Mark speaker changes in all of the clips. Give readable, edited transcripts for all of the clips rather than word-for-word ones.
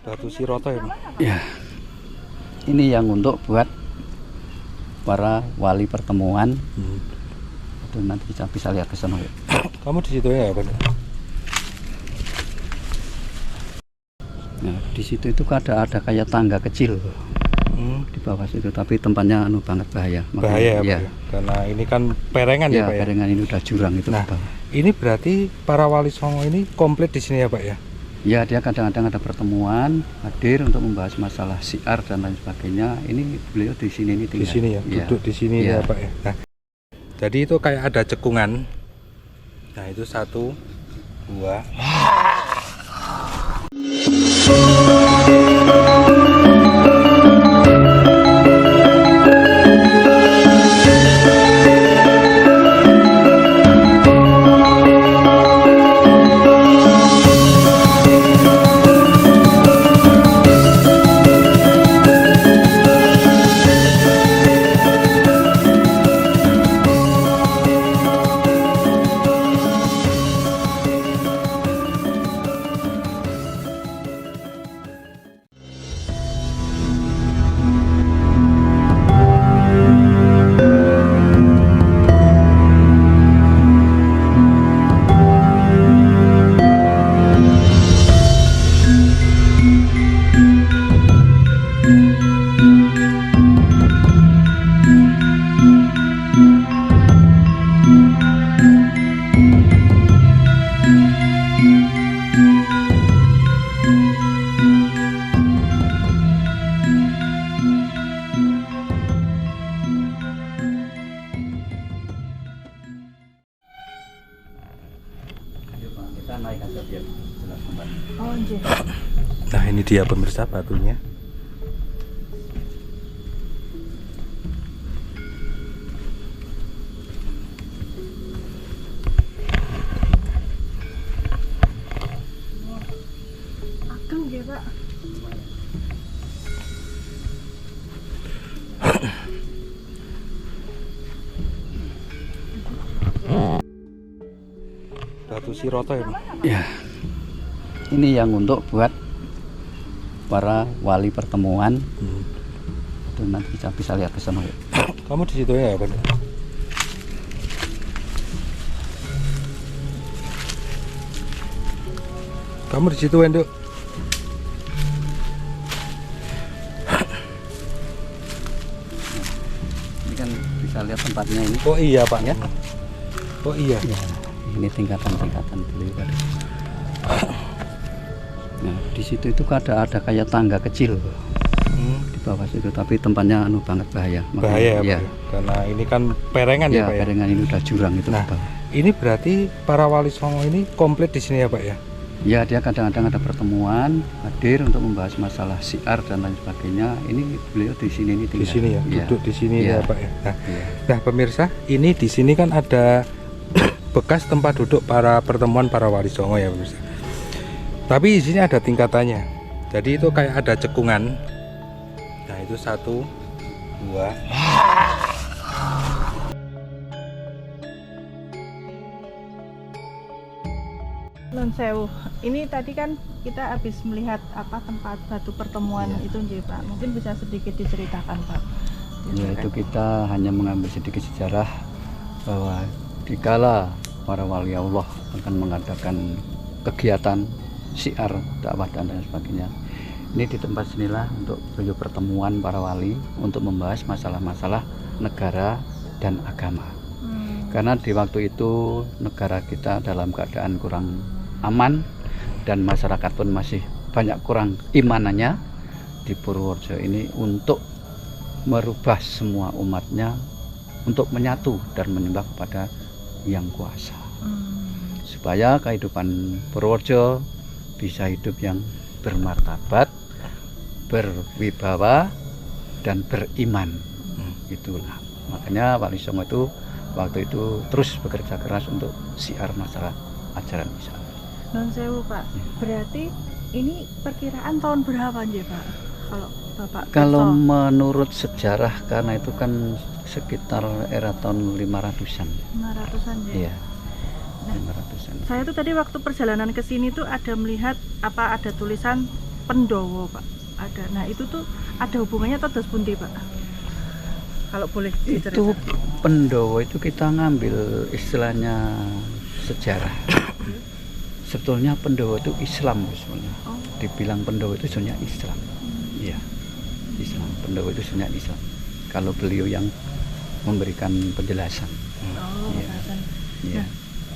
Speaker 1: Batu Siroto ya, Pak?
Speaker 2: Ya, ini yang untuk buat para wali pertemuan. Itu nanti bisa lihat ke sana.
Speaker 1: Kamu di situ ya, Pak?
Speaker 2: Nah, di situ itu ada kayak tangga kecil di bawah situ, tapi tempatnya banget bahaya.
Speaker 1: Bahaya ya,
Speaker 2: ya,
Speaker 1: Pak? Karena ini kan perengan ya, Pak ya?
Speaker 2: Perengan ini udah jurang itu.
Speaker 1: Nah, ini berarti para wali songo ini komplit di sini ya, Pak ya?
Speaker 2: Ya, dia kadang-kadang ada pertemuan, hadir untuk membahas masalah syiar dan lain sebagainya. Ini beliau di sini ini tinggal.
Speaker 1: Di sini ya, duduk di sini ya, Pak ya. Nah, jadi itu kayak ada cekungan. Nah, itu 1, 2. Nah, ini dia pemirsa batunya.
Speaker 3: Ageng ya, Pak.
Speaker 1: Batu Siroto ya, Pak?
Speaker 2: Ya, ini yang untuk buat para wali pertemuan. Itu nanti bisa lihat ke sana.
Speaker 1: Kamu di situ ya, Pak? Kamu di situ, Enduk?
Speaker 2: Ini kan bisa lihat tempatnya ini.
Speaker 1: Oh iya, Pak
Speaker 2: Ya.
Speaker 1: Oh iya.
Speaker 2: Ya, ini tingkatan-tingkatan beliau tadi. Nah, di situ itu ada kayak tangga kecil di bawah situ, tapi tempatnya banget bahaya.
Speaker 1: Bahaya ya,
Speaker 2: ya,
Speaker 1: Pak? Karena ini kan perengan ya, Pak ya?
Speaker 2: Perengan ini udah jurang itu.
Speaker 1: Nah, ini berarti para wali songo ini komplit di sini ya, Pak ya?
Speaker 2: Ya, dia kadang-kadang ada pertemuan, hadir untuk membahas masalah syiar dan lain sebagainya. Ini beliau di sini ini tinggal.
Speaker 1: Di sini ya, duduk di sini ya, Pak ya. Nah, pemirsa, ini di sini kan ada bekas tempat duduk para pertemuan para wali songo ya, pemirsa. Tapi di sini ada tingkatannya. Jadi itu kayak ada cekungan. Nah, itu 1, 2.
Speaker 3: Nun sewu. Ini tadi kan kita habis melihat tempat batu pertemuan itu nggih, Pak. Mungkin bisa sedikit diceritakan, Pak.
Speaker 2: Ya, itu kita hanya mengambil sedikit sejarah bahwa dikala para wali Allah akan mengadakan kegiatan syiar, dakwah dan lain sebagainya. Ini di tempat sinilah untuk beliau pertemuan para wali untuk membahas masalah-masalah negara dan agama. Karena di waktu itu negara kita dalam keadaan kurang aman dan masyarakat pun masih banyak kurang imanannya. Di Purworejo ini untuk merubah semua umatnya untuk menyatu dan menyembah kepada Yang Kuasa, supaya kehidupan Purworejo bisa hidup yang bermartabat, berwibawa dan beriman. Itulah makanya Wali Songo itu waktu itu terus bekerja keras untuk syiar masalah ajaran Islam.
Speaker 3: Nun sewu, Pak. Berarti ini perkiraan tahun berapa nggih, Pak? Kalau Bapak
Speaker 2: Kalau menurut sejarah, karena itu kan sekitar era tahun 500-an.
Speaker 3: 500-an ya.
Speaker 2: Iya. 500-an.
Speaker 3: Saya tuh tadi waktu perjalanan ke sini tuh ada melihat ada tulisan Pendowo Pak ada. Nah itu tuh ada hubungannya atau dos pundi Pak? Kalau boleh
Speaker 2: Itu
Speaker 3: diceritakan.
Speaker 2: Pendowo itu kita ngambil istilahnya sejarah. Sebetulnya Pendowo itu Islam sebenarnya.
Speaker 3: Oh.
Speaker 2: Dibilang Pendowo itu sebenarnya Islam. Iya. Islam. Pendowo itu sebenarnya Islam. Kalau beliau yang memberikan penjelasan.
Speaker 3: Oh,
Speaker 2: Iya.
Speaker 3: bahasan.
Speaker 2: Iya.
Speaker 3: Nah,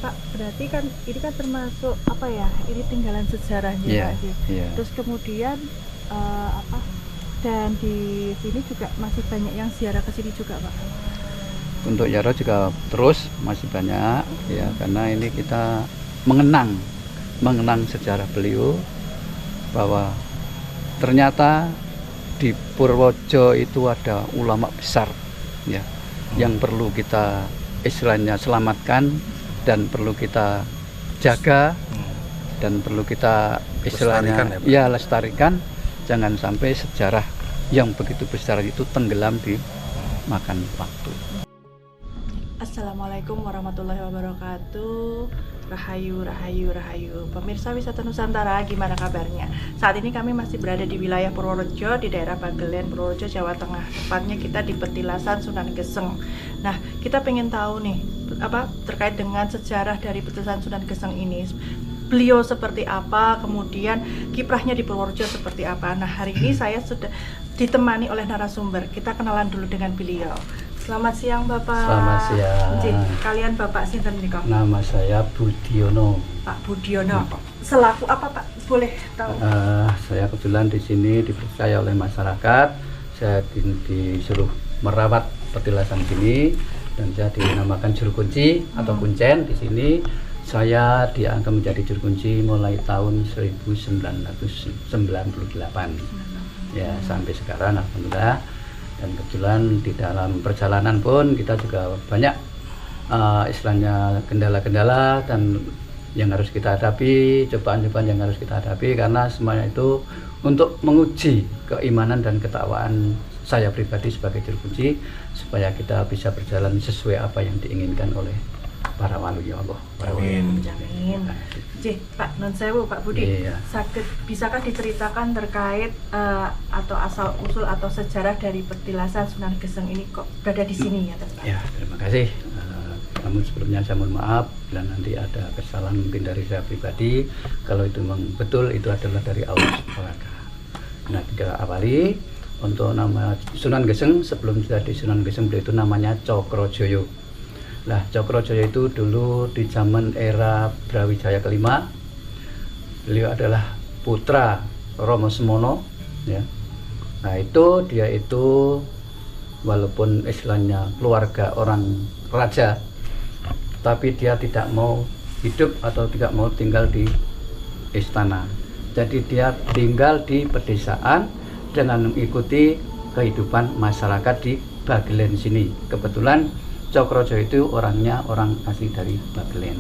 Speaker 3: Pak, berarti kan ini kan termasuk apa ya? Ini tinggalan sejarahnya
Speaker 2: Iya.
Speaker 3: Pak. Ji.
Speaker 2: Iya.
Speaker 3: Terus kemudian apa? Dan di sini juga masih banyak yang ziarah ke sini juga Pak.
Speaker 2: Untuk Yaro juga terus masih banyak ya, karena ini kita mengenang sejarah beliau, bahwa ternyata di Purworejo itu ada ulama besar ya, yang perlu kita istilahnya selamatkan dan perlu kita jaga dan perlu kita istilahnya
Speaker 1: Lestarikan ya, Pak?
Speaker 2: lestarikan. Jangan sampai sejarah yang begitu besar itu tenggelam di makan waktu.
Speaker 3: Assalamualaikum warahmatullahi wabarakatuh. Rahayu, rahayu, rahayu. Pemirsa Wisata Nusantara, gimana kabarnya? Saat ini kami masih berada di wilayah Purworejo, di daerah Bagelen, Purworejo, Jawa Tengah. Tepatnya kita di Petilasan Sunan Geseng. Nah, kita pengen tahu nih, apa terkait dengan sejarah dari Petilasan Sunan Geseng ini. Beliau seperti apa, kemudian kiprahnya di Purworejo seperti apa. Nah, hari ini saya sudah ditemani oleh narasumber. Kita kenalan dulu dengan beliau. Selamat siang Bapak.
Speaker 2: Selamat siang.
Speaker 3: Nggih, kalian Bapak sinten menika?
Speaker 2: Nama saya Budiono.
Speaker 3: Pak Budiono. Selaku apa Pak? Boleh tahu?
Speaker 2: Saya kebetulan di sini dipercaya oleh masyarakat. Saya disuruh merawat petilasan sini dan saya dinamakan juru kunci atau kuncen di sini. Saya diangkat menjadi juru kunci mulai tahun 1998. Ya, sampai sekarang alhamdulillah. Dan kebetulan di dalam perjalanan pun kita juga banyak istilahnya kendala-kendala dan yang harus kita hadapi, cobaan-cobaan yang harus kita hadapi, karena semuanya itu untuk menguji keimanan dan ketakwaan saya pribadi sebagai juru kunci, supaya kita bisa berjalan sesuai apa yang diinginkan oleh para wali Allah.
Speaker 1: Amin.
Speaker 3: Jamin. Jih, Pak non sewu Pak Budi.
Speaker 2: Iya.
Speaker 3: Bisakah diceritakan terkait atau asal usul atau sejarah dari Petilasan Sunan Geseng ini kok berada di sini ya Pak?
Speaker 2: Ya, terima kasih. Namun sebelumnya saya mohon maaf bila nanti ada kesalahan mungkin dari saya pribadi. Kalau itu memang betul, itu adalah dari Allah SWT. Nah, kita awali untuk nama Sunan Geseng. Sebelum sudah di Sunan Geseng, beliau itu namanya Cokrojoyo. Nah, Cokrojoyo itu dulu di zaman era Brawijaya kelima, beliau adalah putra Romo Semono ya. Nah, dia itu walaupun istilahnya keluarga orang raja, tapi dia tidak mau hidup atau tidak mau tinggal di istana. Jadi dia tinggal di pedesaan dengan mengikuti kehidupan masyarakat di Bagelen sini. Kebetulan Cokrojoyo itu orangnya orang asli dari Bagelen.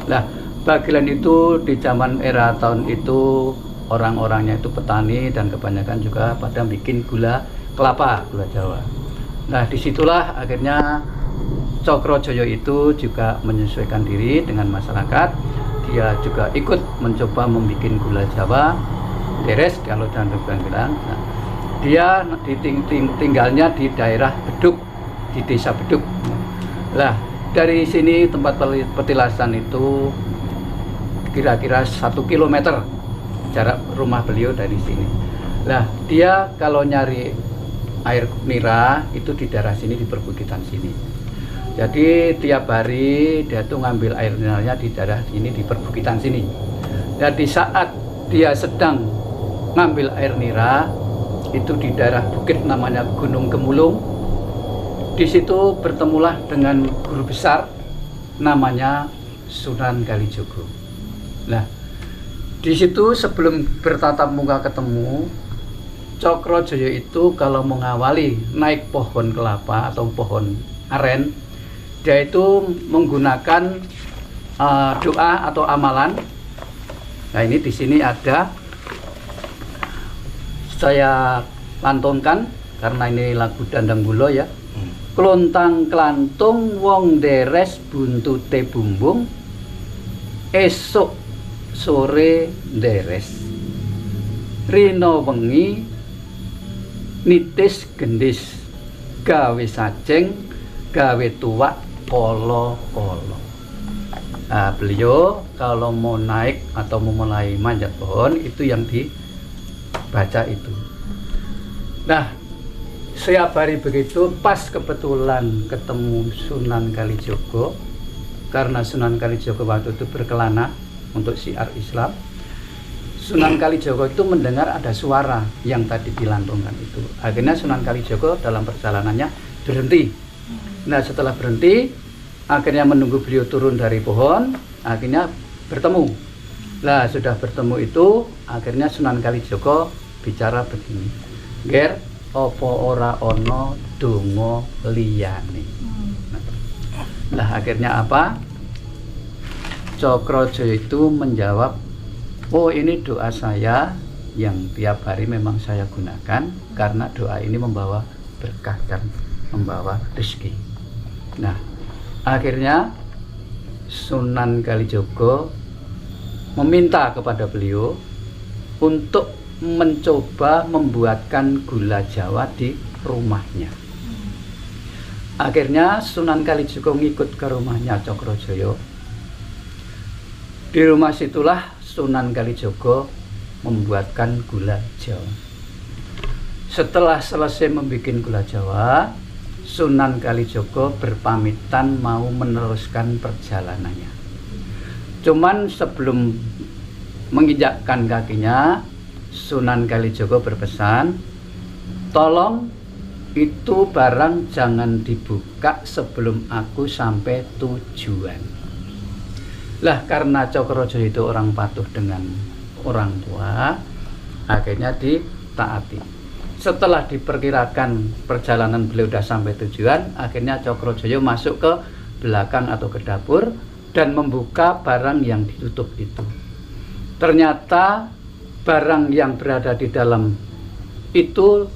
Speaker 2: Nah, Bagelen itu di zaman era tahun itu orang-orangnya itu petani dan kebanyakan juga pada bikin gula kelapa, gula Jawa. Nah, disitulah akhirnya Cokrojoyo itu juga menyesuaikan diri dengan masyarakat. Dia juga ikut mencoba membuat gula Jawa, deres kalau jangan bilang. Nah, dia tinggalnya di daerah Beduk, di desa Beduk. Nah, dari sini tempat petilasan itu kira-kira 1 kilometer jarak rumah beliau dari sini. Nah, dia kalau nyari air nira itu di daerah sini, di perbukitan sini. Jadi tiap hari dia tuh ngambil air niranya di daerah sini, di perbukitan sini. Dan di saat dia sedang ngambil air nira itu di daerah bukit namanya Gunung Gemulung. Di situ bertemulah dengan guru besar namanya Sunan Kalijogo. Nah, di situ sebelum bertatap muka ketemu, Cokrojoyo itu kalau mengawali naik pohon kelapa atau pohon aren, dia itu menggunakan doa atau amalan. Nah, ini di sini ada, saya lantunkan karena ini lagu Dandang Bulo ya. Klontang klantung wong deres buntute bumbung, esok sore deres. rino wengi nitis gendis gawe sajeng gawe tuwak kolo-kolo. Nah, beliau kalau mau naik atau mau mulai manjat pohon itu yang dibaca itu. Nah, setiap hari begitu pas kebetulan ketemu Sunan Kalijogo, karena Sunan Kalijogo waktu itu berkelana untuk syiar Islam. Sunan Kalijogo itu mendengar ada suara yang tadi dilantungkan itu. Akhirnya Sunan Kalijogo dalam perjalanannya berhenti. Nah, setelah berhenti, akhirnya menunggu beliau turun dari pohon, akhirnya bertemu. Nah, sudah bertemu itu, akhirnya Sunan Kalijogo bicara begini. Ger, opo ora ono donga liyane. Nah, akhirnya apa? Cokrojoyo itu menjawab, oh ini doa saya yang tiap hari memang saya gunakan karena doa ini membawa berkah dan membawa rezeki. Nah, akhirnya Sunan Kalijogo meminta kepada beliau untuk mencoba membuatkan gula Jawa di rumahnya. Akhirnya Sunan Kalijogo ngikut ke rumahnya Cokrojoyo. Di rumah situlah Sunan Kalijogo membuatkan gula Jawa. Setelah selesai membuat gula Jawa, Sunan Kalijogo berpamitan mau meneruskan perjalanannya. Cuman sebelum menginjakkan kakinya, Sunan Kalijogo berpesan, tolong itu barang jangan dibuka sebelum aku sampai tujuan. Lah, karena Cokrojoyo itu orang patuh dengan orang tua, akhirnya ditaati. Setelah diperkirakan perjalanan beliau sudah sampai tujuan, akhirnya Cokrojoyo masuk ke belakang atau ke dapur dan membuka barang yang ditutup itu. Ternyata barang yang berada di dalam itu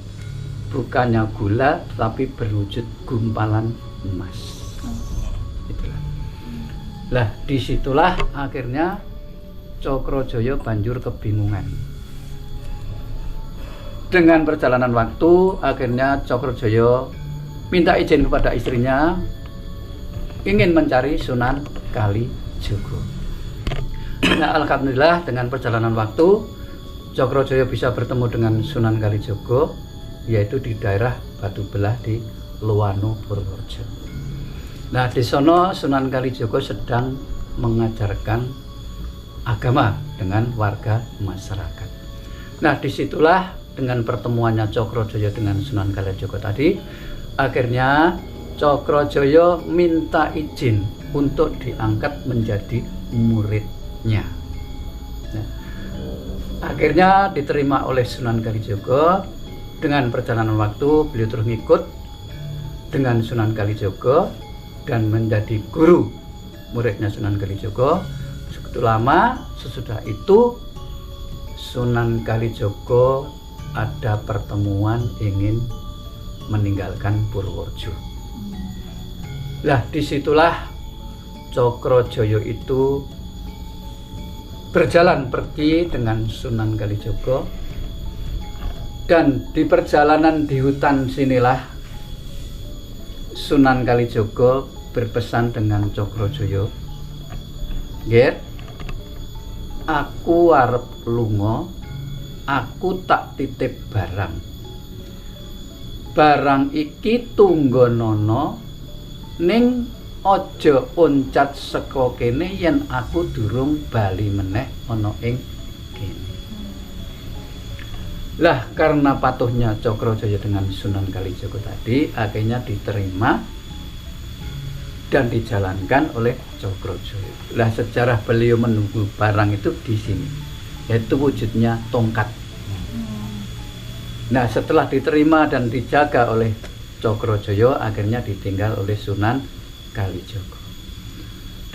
Speaker 2: bukannya gula, tapi berwujud gumpalan emas. Itulah. Lah, disitulah akhirnya Cokrojoyo banjur kebingungan. Dengan perjalanan waktu, akhirnya Cokrojoyo minta izin kepada istrinya ingin mencari Sunan Kalijogo. Nah, alhamdulillah dengan perjalanan waktu Cokrojoyo bisa bertemu dengan Sunan Kalijogo, yaitu di daerah Batu Belah di Luwano, Purworejo. Nah, di sono Sunan Kalijogo sedang mengajarkan agama dengan warga masyarakat. Nah, disitulah dengan pertemuannya Cokrojoyo dengan Sunan Kalijogo tadi, akhirnya Cokrojoyo minta izin untuk diangkat menjadi muridnya. Nah, akhirnya diterima oleh Sunan Kalijogo. Dengan perjalanan waktu beliau terus ngikut dengan Sunan Kalijogo dan menjadi guru muridnya Sunan Kalijogo. Begitu lama, sesudah itu Sunan Kalijogo ada pertemuan ingin meninggalkan Purworejo. Lah, disitulah Cokrojoyo itu berjalan pergi dengan Sunan Kalijogo, dan di perjalanan di hutan sinilah Sunan Kalijogo berpesan dengan Cokrojoyo, "Ger, aku arep lunga, aku tak titip barang. Barang iki tunggonono ning aja oncat saka kene yen aku durung bali meneh ana ing kene." Lah, karena patuhnya Cokrojoyo dengan Sunan Kalijogo tadi, akhirnya diterima dan dijalankan oleh Cokrojoyo. Lah, sejarah beliau menunggu barang itu di sini, yaitu wujudnya tongkat. Nah, setelah diterima dan dijaga oleh Cokrojoyo, akhirnya ditinggal oleh Sunan Kalijogo.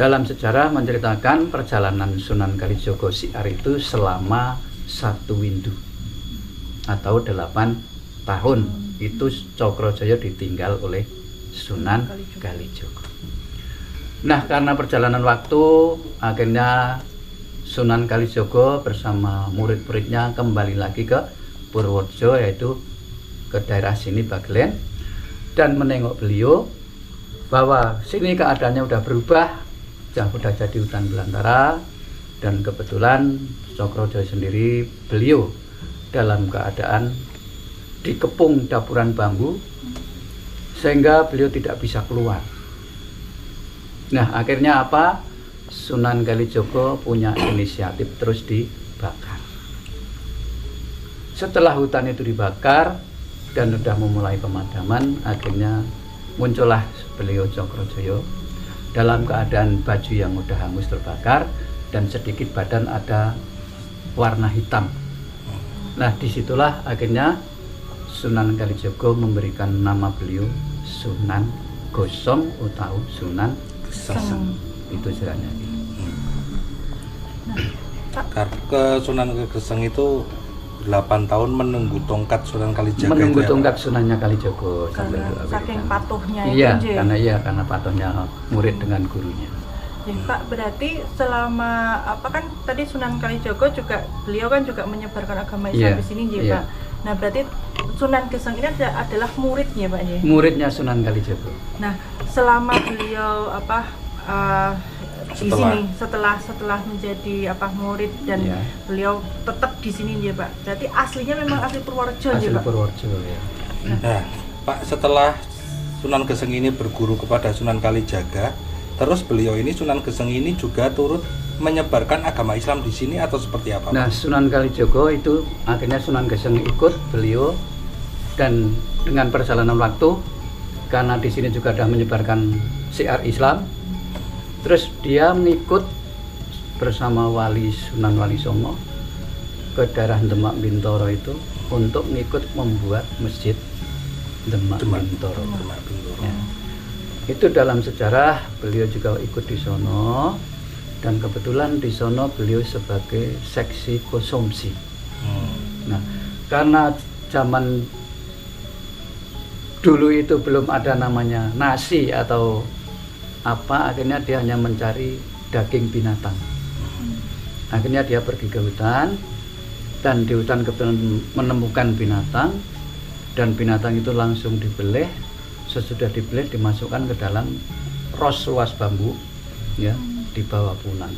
Speaker 2: Dalam sejarah menceritakan perjalanan Sunan Kalijogo syiar itu selama 1 windu atau 8 tahun. Itu Cokrojoyo ditinggal oleh Sunan Kalijogo. Nah, karena perjalanan waktu, akhirnya Sunan Kalijaga bersama murid-muridnya kembali lagi ke Purworejo, yaitu ke daerah sini Bagelen, dan menengok beliau bahwa sini keadaannya udah berubah, udah jadi hutan belantara, dan kebetulan Cokrojoyo sendiri beliau dalam keadaan dikepung dapuran bambu sehingga beliau tidak bisa keluar. Nah, akhirnya apa? Sunan Kalijaga punya inisiatif terus dibakar. Setelah hutan itu dibakar dan sudah memulai pemadaman, akhirnya muncullah beliau Cokrojoyo dalam keadaan baju yang udah hangus terbakar dan sedikit badan ada warna hitam. Nah, disitulah akhirnya Sunan Kalijaga memberikan nama beliau Sunan Gosong atau Sunan Geseng. Itu sebenarnya.
Speaker 1: Ke Sunan Geseng itu 8 tahun menunggu tongkat Sunan Kalijaga.
Speaker 2: Menunggu tongkat Sunannya Kalijaga sampai
Speaker 3: saking patuhnya itu.
Speaker 2: Iya, karena patuhnya murid dengan gurunya.
Speaker 3: Ya, Pak, berarti selama apa kan tadi Sunan Kalijaga juga beliau kan juga menyebarkan agama Islam di sini, ya, Pak. Nah, berarti Sunan Geseng ini adalah muridnya, Pak, ya? Muridnya Sunan Kalijaga. Nah, selama beliau di sini setelah menjadi murid dan beliau tetap di sini, ya, Pak. Berarti aslinya memang asli Purworejo, ya, Pak. Asli Purworejo, ya.
Speaker 1: Nah, Pak, setelah Sunan Geseng ini berguru kepada Sunan Kalijaga, terus beliau ini Sunan Geseng ini juga turut menyebarkan agama Islam di sini atau seperti apa?
Speaker 2: Nah, Sunan Kalijaga itu akhirnya Sunan Geseng ikut beliau, dan dengan perjalanan waktu karena di sini juga sudah menyebarkan syiar Islam, terus dia mengikut bersama wali Sunan Wali Songo ke daerah Demak Bintoro itu untuk mengikut membuat masjid Demak Bintoro. Ya. Itu dalam sejarah beliau juga ikut di sono, dan kebetulan di sono beliau sebagai seksi konsumsi. Nah, karena zaman dulu itu belum ada namanya nasi atau apa, akhirnya dia hanya mencari daging binatang. Akhirnya dia pergi ke hutan, dan di hutan kebetulan menemukan binatang, dan binatang itu langsung dibeleh. Sesudah dibeleh dimasukkan ke dalam ros luas bambu, ya, dibawa pulang.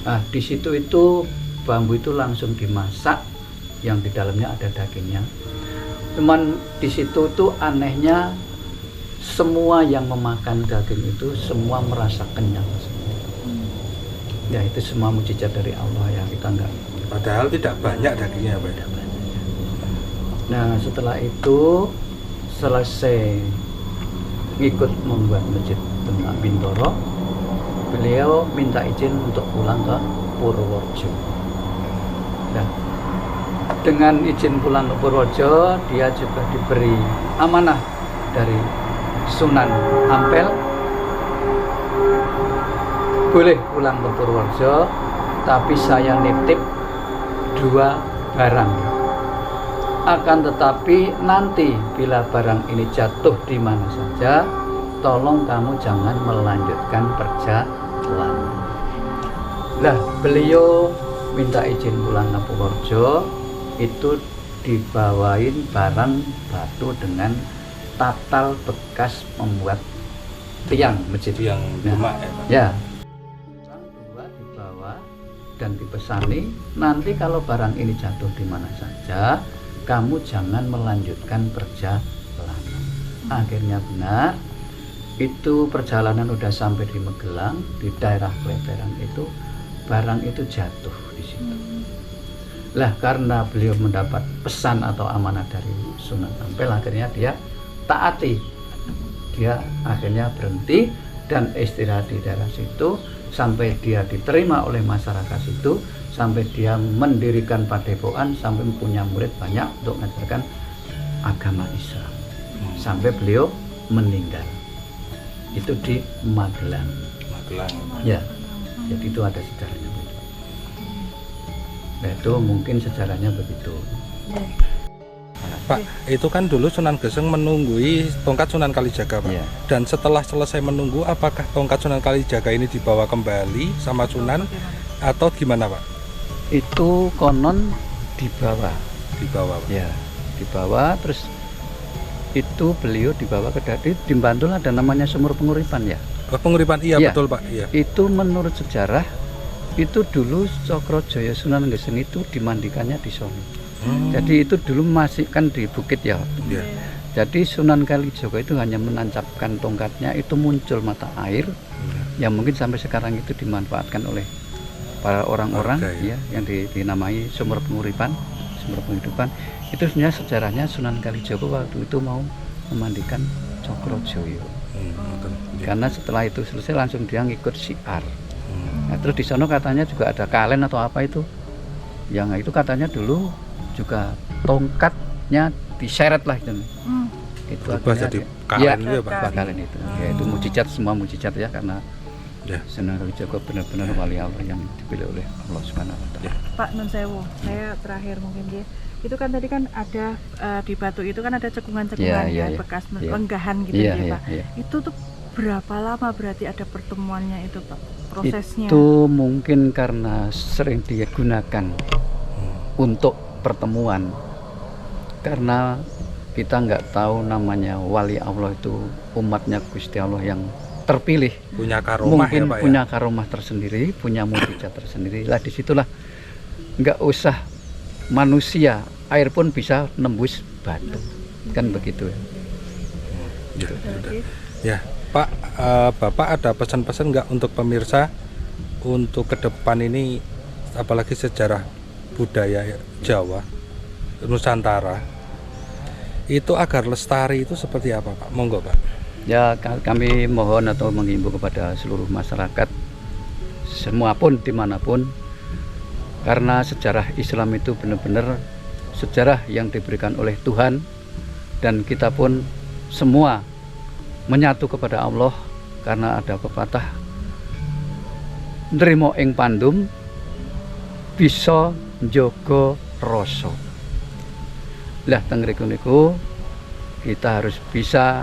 Speaker 2: Nah, di situ itu bambu itu langsung dimasak, yang di dalamnya ada dagingnya. Cuman di situ tuh anehnya, semua yang memakan daging itu semua merasa kenyang. Ya, itu semua mujizat dari Allah ya, kita enggak.
Speaker 1: Padahal tidak banyak dagingnya, Pak.
Speaker 2: Nah, setelah itu selesai ngikut membuat masjid Demak Bintoro, beliau minta izin untuk pulang ke Purworejo. Nah, dengan izin pulang ke Purworejo, dia juga diberi amanah dari Sunan Ampel, boleh pulang ke Purworejo, tapi saya nitip 2 barang. Akan tetapi nanti bila barang ini jatuh di mana saja, tolong kamu jangan melanjutkan perjalanan. Nah, beliau minta izin pulang ke Purworejo, itu dibawain barang batu dengan tatal bekas membuat tiang masjid.
Speaker 1: Yang Demak,
Speaker 2: ya. Dua dibawa dan dipesani, nanti kalau barang ini jatuh di mana saja, kamu jangan melanjutkan perjalanan. Akhirnya benar, itu perjalanan udah sampai di Magelang, di daerah Kleberan itu, barang itu jatuh di situ. Lah, karena beliau mendapat pesan atau amanah dari Sunan Ampel, akhirnya dia taati. Dia akhirnya berhenti dan istirahat di daerah situ sampai dia diterima oleh masyarakat situ, sampai dia mendirikan padepokan, sampai punya murid banyak untuk mengajarkan agama Islam, sampai beliau meninggal. Itu di Magelang. Ya, jadi itu ada sejarahnya. Nah, itu mungkin sejarahnya begitu.
Speaker 1: Pak, itu kan dulu Sunan Geseng menunggui tongkat Sunan Kalijaga, Pak.
Speaker 2: Ya.
Speaker 1: Dan setelah selesai menunggu, apakah tongkat Sunan Kalijaga ini dibawa kembali sama Sunan atau gimana Pak?
Speaker 2: Itu konon dibawa.
Speaker 1: Dibawa Pak.
Speaker 2: Ya, dibawa terus itu beliau dibawa ke Dadi di Bantul ada namanya sumur penguripan ya.
Speaker 1: Oh, penguripan iya
Speaker 2: Iya.
Speaker 1: betul Pak. Iya.
Speaker 2: Itu menurut sejarah itu dulu Cokrojoyo Sunan Geseng itu dimandikannya di sono. Jadi itu dulu masih kan di bukit ya.
Speaker 1: Iya.
Speaker 2: Jadi Sunan Kalijaga itu hanya menancapkan tongkatnya itu muncul mata air yang mungkin sampai sekarang itu dimanfaatkan oleh para orang-orang
Speaker 1: Warga, ya.
Speaker 2: ya yang dinamai sumur penguripan, sumber penghidupan. Itu sebenarnya sejarahnya Sunan Kalijaga waktu itu mau memandikan Cokrojoyo.
Speaker 1: Betul. Iya.
Speaker 2: Karena setelah itu selesai langsung dia ngikut syiar. Nah, terus di sana katanya juga ada kalen atau apa itu. Yang itu katanya dulu juga tongkatnya diseret lah itu. Itu
Speaker 1: Berubah
Speaker 2: akhirnya
Speaker 1: jadi
Speaker 2: ada-
Speaker 1: kalen
Speaker 2: ya,
Speaker 1: itu ya Pak.
Speaker 2: kalen itu. Ya, itu mujizat, semua mujizat ya karena
Speaker 1: Ya.
Speaker 2: Sunan Kalijaga benar-benar wali Allah yang dipilih oleh Allah Subhanahu wa taala.
Speaker 1: Ya.
Speaker 3: Pak Nun Sewu, saya terakhir mungkin dia. Itu kan tadi kan ada di batu itu kan ada cekungan-cekungan
Speaker 2: Iya,
Speaker 3: kan,
Speaker 2: iya.
Speaker 3: bekas
Speaker 2: Iya.
Speaker 3: lenggahan gitu
Speaker 2: Iya,
Speaker 3: ya
Speaker 2: iya,
Speaker 3: Pak.
Speaker 2: iya.
Speaker 3: Itu tuh berapa lama berarti ada pertemuannya itu Pak? Prosesnya.
Speaker 2: Itu mungkin karena sering digunakan untuk pertemuan. Karena kita nggak tahu namanya wali Allah itu umatnya Gusti Allah yang terpilih.
Speaker 1: Punya karomah
Speaker 2: Mungkin
Speaker 1: ya Pak
Speaker 2: punya karomah tersendiri, punya mujizat tersendiri. Lah disitulah nggak usah manusia, air pun bisa nembus batu. Kan begitu ya.
Speaker 1: ya. Ya, udah.
Speaker 3: Jadi,
Speaker 1: Ya, Pak, Bapak ada pesan-pesan nggak untuk pemirsa untuk ke depan ini, apalagi sejarah budaya Jawa, Nusantara, itu agar lestari itu seperti apa Pak? Monggo Pak.
Speaker 2: Ya kami mohon atau menghimbau kepada seluruh masyarakat semua pun dimanapun, karena sejarah Islam itu benar-benar sejarah yang diberikan oleh Tuhan dan kita pun semua menyatu kepada Allah karena ada pepatah nrimo ing pandum bisa njogo rasa. Lah teng niku kita harus bisa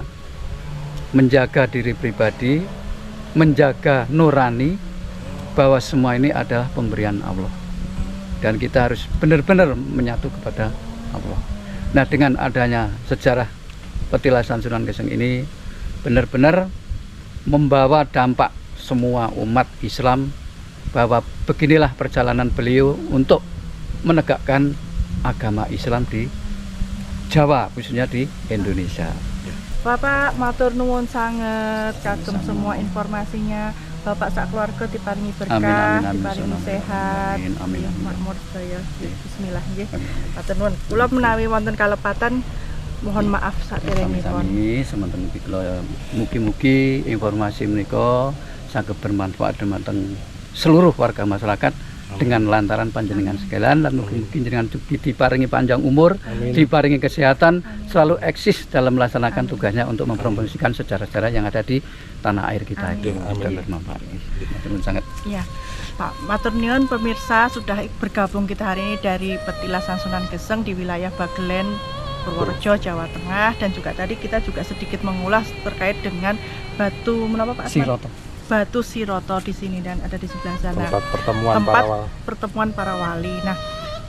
Speaker 2: menjaga diri pribadi, menjaga nurani bahwa semua ini adalah pemberian Allah dan kita harus benar-benar menyatu kepada Allah. Nah dengan adanya sejarah petilasan Sunan Geseng ini benar-benar membawa dampak semua umat Islam bahwa beginilah perjalanan beliau untuk menegakkan agama Islam di Jawa, khususnya di Indonesia.
Speaker 3: Bapak matur nuwun sanget kagem semua informasinya. Bapak sak keluarga diparingi berkah,
Speaker 2: Amin, amin, amin.
Speaker 3: diparingi sehat,
Speaker 2: Amin, amin, amin.
Speaker 3: makmur sedaya. Bismillah nggih.
Speaker 2: Amin.
Speaker 3: Matur nuwun. Kula menawi wonten kalepatan mohon maaf saderengipun.
Speaker 2: Sami semanten iki kula mugi-mugi informasi menika saged bermanfaat dumateng seluruh warga masyarakat dengan lantaran panjenengan sekalian lan mugi-mugi jenengan juga diparingi panjang umur,
Speaker 1: Amin.
Speaker 2: diparingi kesehatan, selalu eksis dalam melaksanakan tugasnya untuk mempromosikan sejarah-sejarah yang ada di tanah air kita itu
Speaker 1: Amin.
Speaker 2: dan bermanfaat. Matur sangat.
Speaker 3: Iya. Pak matur nuwun pemirsa sudah bergabung kita hari ini dari Petilasan Sunan Geseng di wilayah Bagelen, Purworejo, Jawa Tengah, dan juga tadi kita juga sedikit mengulas terkait dengan batu menapa Pak Asman?
Speaker 2: Siroto.
Speaker 3: Batu Siroto di sini dan ada di sebelah sana.
Speaker 1: Tempat pertemuan
Speaker 3: Tempat
Speaker 1: para wali.
Speaker 3: pertemuan para wali. Nah,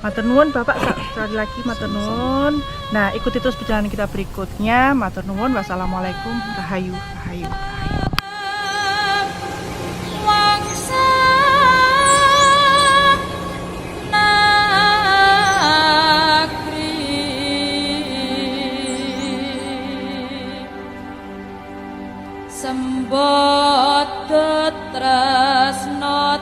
Speaker 3: matur nuwun Bapak sekali lagi matur nuwun. Nah, ikuti terus perjalanan kita berikutnya. Matur nuwun. Wassalamualaikum. Rahayu, rahayu, rahayu.
Speaker 4: Sembodo tresno